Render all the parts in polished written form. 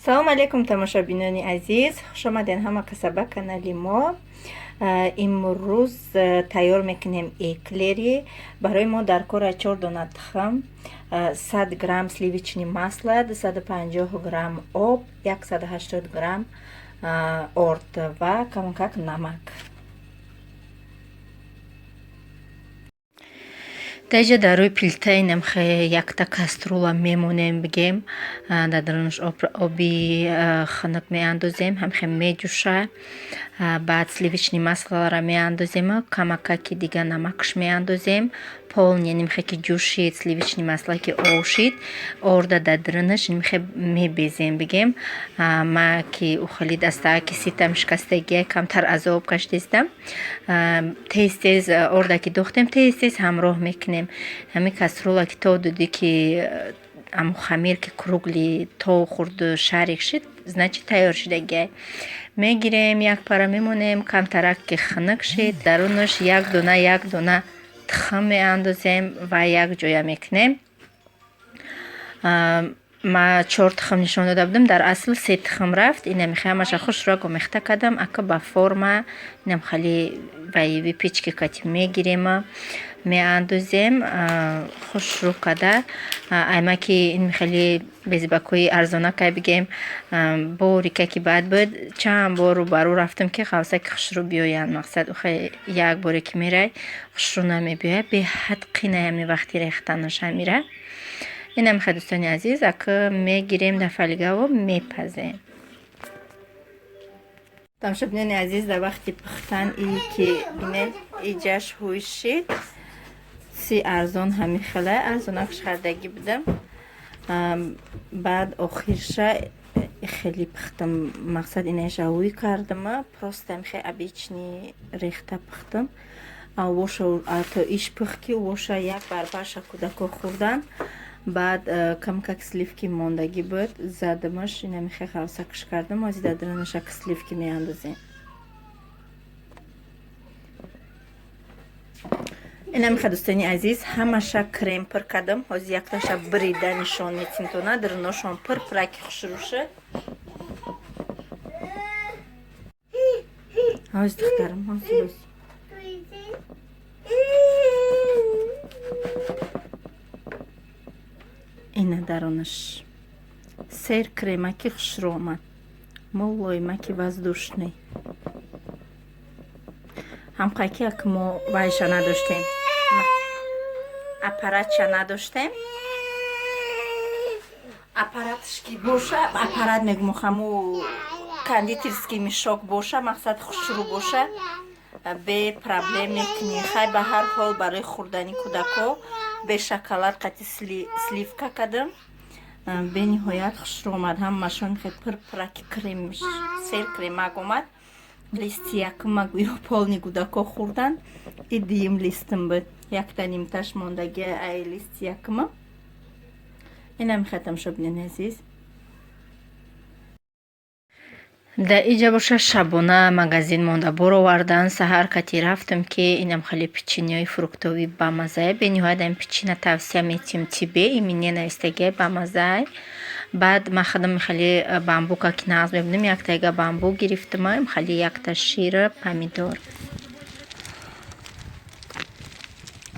салом алейкум тамошобинони азиз, хуш омадед ҳама каса ба канали мо. имрӯз тайёр мекунем эклери. Барои мо дар кор 4 дона тухм, 100 грамм сливичный масло, 250 грамм об, 180 грамм орд ва камакак намак. Даже дар рӯи плитаи намхе якта каструла мемонем бигем, дар дарунаш оби хунук меандозем, ҳамхе меджӯша, баъд сливични маслоро меандозем, камакаки дига намакш меандозем, полния нимхе ки ҷӯшид, сливични масло ки ошид, орда дар дарунаш нимхе мебезем бигем. ма ки ухали дастаа ки ситам шикастагия камтар аз об кашдистам. Тез орда ки дохтем, тез ҳамроҳ мекунем. ҳами каструла ки то дуди ки аму хамир ки кругли то хурду шарик шид, значит тайёр шидагия. Мегирем, як пара мемонем, камтарак ки хунук шид, дарунаш як дона тухм меандозем ва як ҷоя мекунем. ма 4 тухм нишон дода будам, дар асл 3 тухм рафт. Инам ҳамаша хушро гомехта кардам, ака ба форма. Инам хали вай випечки кати мегирем, меандозем хушро када. Айма ки ин хали безбакои арзона кай бигем, бори ки баъд буд чанд бору бару рафтам ки хавса ки хушро биёянд. Мақсад ухе як боре ки мерай хушро намебиёяд, беҳад қинаями вақти рехтанаш мира. инам ха дӯстони азиз, ака мегирем дар фольгаву мепазем. тамошобинони азиз, дар вақти пухтан ки бинед иҷаш ҳуй шид, си арзон ҳами хела арзонакш хардагӣ будам. баъд охирша хели пухтам, мақсад инаша ҳуй кардам, просто ҳамхе обични рехта пухтам. воша то иш пух ки воша як барбаша кудако хурдан. баъд камкак сливки мондагӣ буд, задамаш инамихе хавсакш кардам, ози дар дарунашак сливки меандозем. инамиха дӯстони азиз, ҳамаша крем пур кардам, ози якташа бирида нишон метинтона, дарунашон пурпураки хушруша. ози духтарам, ози ина дарунаш сер кремаки хушро омад, молоимаки воздушный. ҳамқайки як мо вайша надоштем, аппаратша надоштем. аппаратш ки боша, аппарат мегум хаму кондитерский мешок боша, мақсад хушрӯ боша, бе проблем мекунӣ. хай ба ҳар ҳол барои хурдани кудако бе шоколад қати сливка кардам, бениҳоят хушрӯ омад. ҳамашон пурпураки крем, сер кремак омад. листи якума гӯё полни кудако хурдан, и дуюм листам буд, якта нимташ мондагӣ ай листи якума. инам хатам шобинен азиз. дар иҷа боша шабона магазин монда боровардан, саҳар кати рафтам ки инам хали печеньёи фруктовӣ бамазае, бениҳоят ам печена тавсия метим тибе именена истагия бамазае. баъд ма хадам хали бамбука ки нағз мебудам, яктага бамбук гирифтам, хали якта шира, помидор.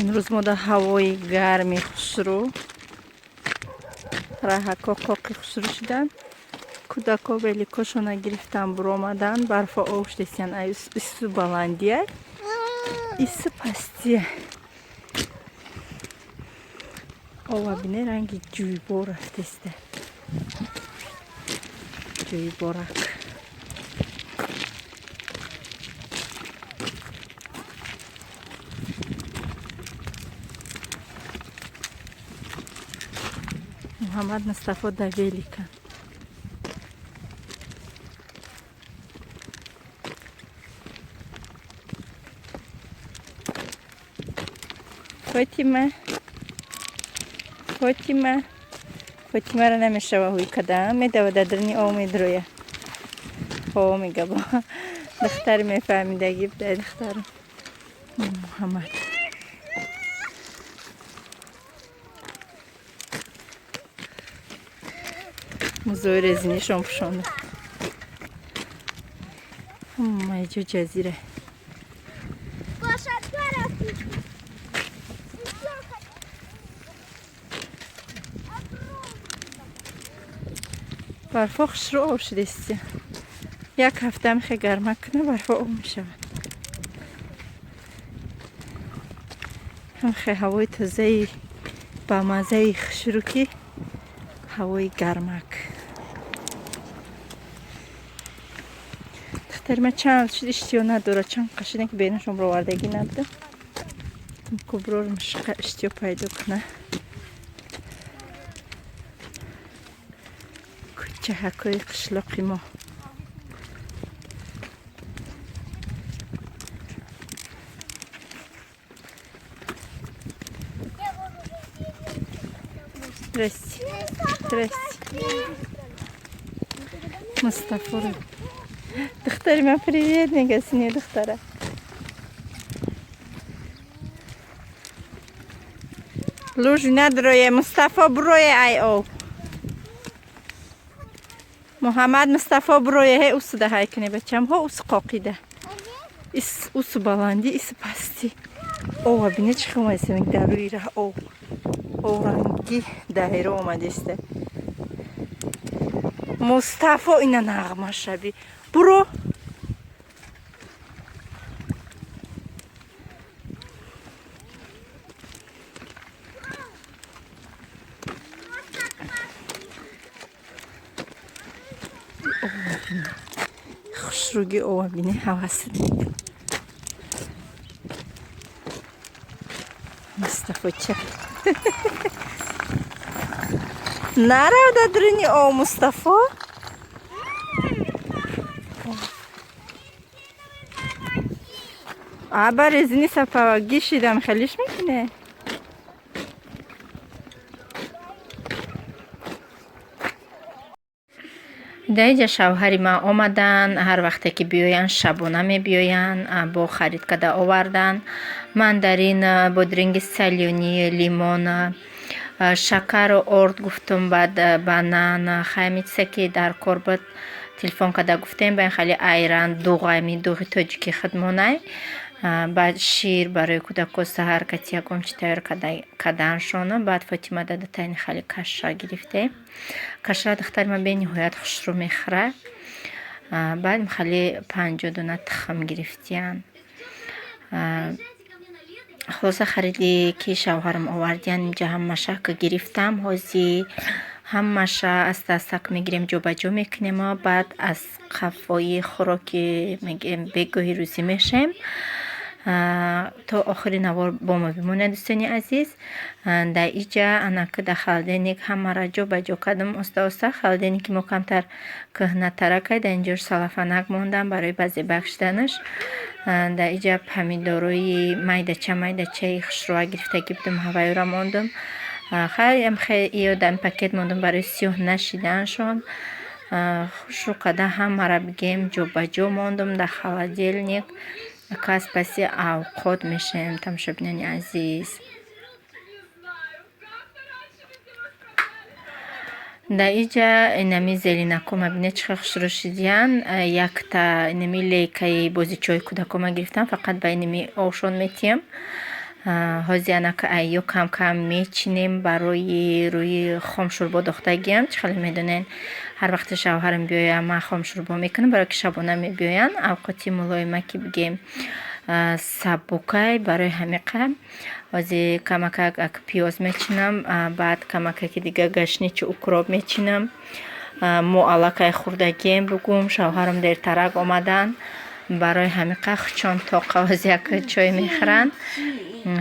имрӯз мо дар ҳавои гарми хушрӯ, раҳако қоқи хушрӯ шудан, кудако великошона гирифтан буромадан, барфа оштесян ису баландия, ису пастия. ова бине ранги ҷӯйбор рафтеста. ҷӯйборак. муҳаммад мустафо давелика. фотимаро намешава ҳуй када, медава дар даруни об медроя. мега бо духтари мефаҳмидагӣ буда духтару муҳаммад. музой резинишон пушонда. Майҷо ҷазира. барфо хушро об шудест. як ҳафта мехе гарма куна барфо об мешавад. мехе ҳавои тозаи ба маззаи хушру ки ҳавои гармак. духтарима чанд шуд иштиё надорад, чанд қашида ки бенашон бировардагӣ набуда. куброр мушқа иштиё пайдо куна. кӯчаҳакҳои қишлоқи мо. Здрасте. Здрасте. Мустафа. Духтарима, привет, негасине духтара. Лужи надроя, Мустафа броя ай о. Муҳаммад Мустафа броя ҳе усуда ҳайкуне бачам ҳо ус қоқида. Ис ус баланди, ис пасти. О, бина чӣ хумайса мегдаруира о. Оранги дайро омадеста. Мустафа ина нағма шаби. Буро. хушруги овабини ҳавасид мекунад. Мустафоча. Нарав да дуруни о Мустафо. Аба резини сапава гишидам хелиш мекуне. даиҷа шавҳари ман омадан, ҳар вақте ки биёянд шабона мебиёянд, бо харид када овардан. Мандарин, бодринги салёни, лимон, шакару орд гуфтум, баъд банан, хаймитса ки дар кор буд телефон када гуфтем баин хали айран дуғай медуғи тоҷики хидмонай. Баъд шир барои кӯдако саҳар кати ягон чи тайёр кадааншона. Баъд Фотима дада тайни хали каша гирифтем. Каша духтарима бениҳоят хушрӯ мехӯрад. Баъд хали 50 дуна тухм гирифтиян. хулоса хариди ки шавҳарам овардиян инҷа ҳамаша ки гирифтам. ҳози ҳамаша аста-астак мегирем, ҷобаҷо мекунем. Баъд аз қафои хӯроки бегоҳи рӯзӣ мешем. то охири навор бо мо бимонед дӯстони азиз. дар иҷа анаки да халденик ҳамаро ҷобаҷо кардам оста-оста. Халденик ки мо камтар кӯҳнатара кай дар инҷош салафанак мондам барои баъзе бахшиданаш. дар иҷа помидорои майдачаи хушрӯа гирифта гирифтам, ҳаваёра мондам. хайрам ё дар пакет мондам барои сиёҳ нашиданшон. хушрӯ када ҳамаро бигем ҷобаҷо мондам дар холодильник. кас паси авқот мешем тамошобинони азиз. дар иҷа инами зеленакома бинед чӣ қадр хушрӯ шидиян. якта инами лейкаи бозичои кӯдакома гирифтам, фақат ба инами ошон метиҳам. ҳози анака айё кам кам мечинем барои рӯи хомшӯрбо дохтагиам. чӣ хеле медонен ҳар вақте шавҳарам биёя ман хомшӯрбо мекунам, барои ки шабона мебиёянд. авқоти мулоима ки бигем сабукай барои ҳамиқа. ҳози камака пиёз мечинам. баъд камака ки дига гашничи укроп мечинам. мо аллакай хурдагием бугум. шавҳарам дертарак омадан. барои ҳамиқа хучон тоқа ҳози як чой мехӯранд.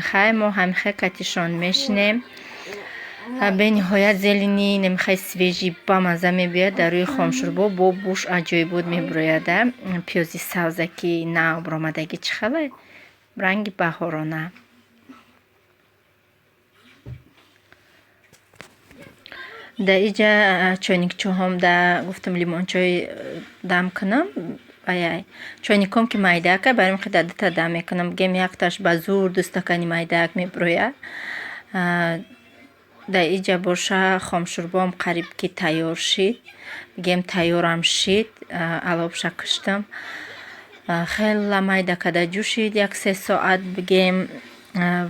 хай мо ҳамиқа катишон мешинем. бениҳоят зелени намихай свежи бамаза мебиёяд. дар рӯи хомшӯрбо бо буш аҷоибот мебурояда. пиёзи савзаки нав омадагӣ чӣ хеле ранги баҳорона. дар иҷа чойникчоҳом да гуфтам лимончой дам кунам. чойником ки майдака барои ки дадата дам мекунам. бигем якташ ба зур 2 стакани майдак мебурояд. در اینجا باشه خامشوربام قریب که تیار شد. بگیم تیارم شد. علابش کشتم. خیلی مایده کده جوشید 1-3 ساعت بگیم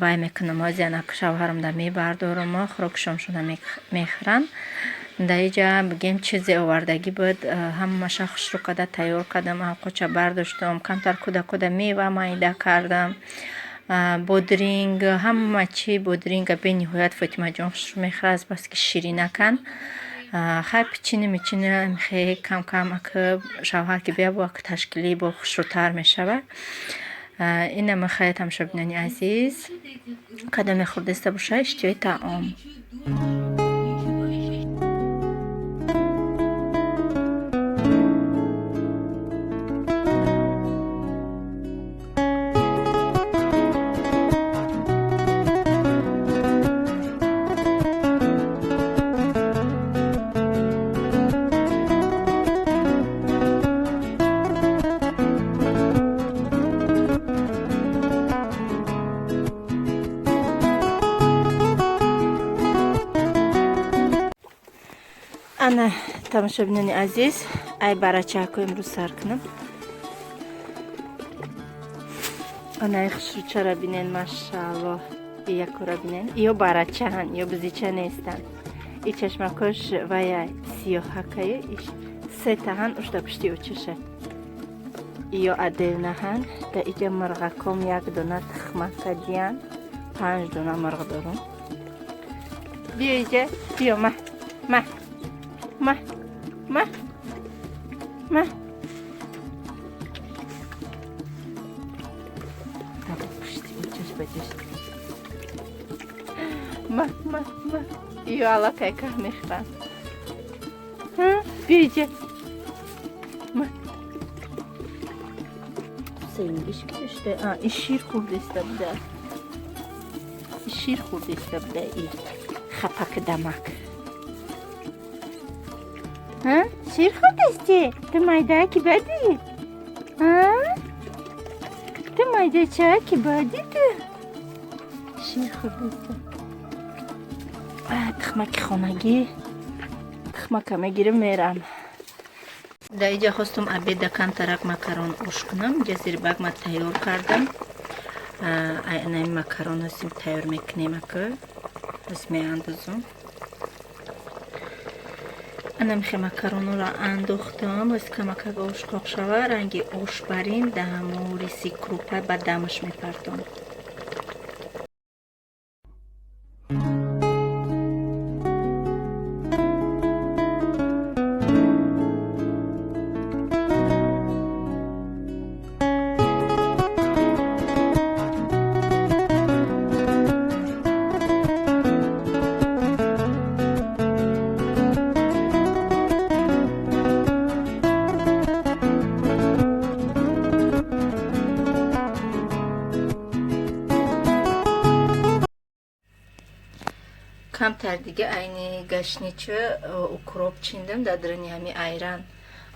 وای میکنم از یک شوهرم در میبردارم خوراکشون شده میخورن. در اینجا بگیم چیزی آوردگی بود همه خوش رو کده تیار کردم. قوچه برداشتم کمتر کده میوه مایده کردم. بودرینگ همه چی بودرینگ به نهایت فاطمه جان خوش میخوره از بس که شیرین نکن. خیلی پیچینه میچینه خیلی کم کم که شوهر که بیا با تشکیلی با خوشروتر میشود. اینم خیلی تماشا بینانی عزیز قدم خوردسته باشه اشتیای طعام. انا تماشا بینانی عزیز ای برچه که امروز سر کنم. انا ای خشروچه را بینین ماشاءالله. یک را بینین ایو برچه هن یا بزیچه نیستن. ای چشمکش و یا سیاه که 3 تا هن اشتا پشتی و چشه. ایو عدل نه هن در اینجا مرغ کم 1 دونه تخمه دیان 5 دونه مرغ دارم. بیا اینجا بیا ما iyo alakay kahmextan بیجه سنگیش کشته این شیر خورده است بده شیر خورده است بده این خپک دمک شیر خورده استی تو مایده کی بدی تو مایده چه کی بدی تو شیر خورده است تخمک خانگی تخمک میگیرم میرم. در اینجا خواستم ابید کم ترک مکرون اوش کنم. جزیر باگ ما تیار کردم. این مکرون هستیم تیار میکنیم که بس می اندازم. انا میخوام مکرون را انداختم بس که مکرون اوش کاغ شوه رنگی اوش برین دمو ریسی کروپه بعد دمش میپرتم. کمتر دیگه اینی گشنیچه اوکروب چیندم دادرنی همی ایران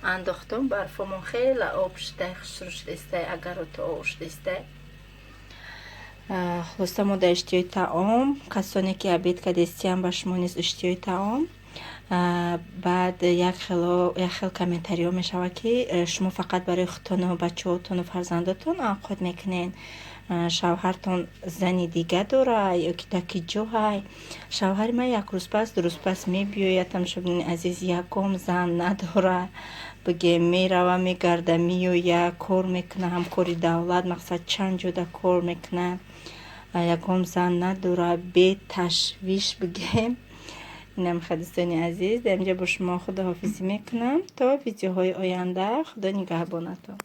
انداختم برفمون خیلی آبش خشروش دسته اگر تو آبش دسته خواستم در اشتیای طعام کسانی که عبید که دستیم باش مونیز اشتیای طعام بعد یک خیل کامنتاری ها می شود که شما فقط برای خودتون و بچه هاتون و فرزندتون آقاد میکنین شوهرتون زنی دیگه داره یا که تاکی جو های شوهر من یک روز پس درست پس می بیایتم شبین عزیز یکم زن نداره بگه می روه می گرده می و یک کار میکنه هم کاری دولت مقصد چند جوده کار میکنه یکم زن نداره به تشویش بگه. اینم خدستانی عزیز در اینجا با شما خداحافظی میکنم تا ویدیوهای آینده. خدا نگهبانتون.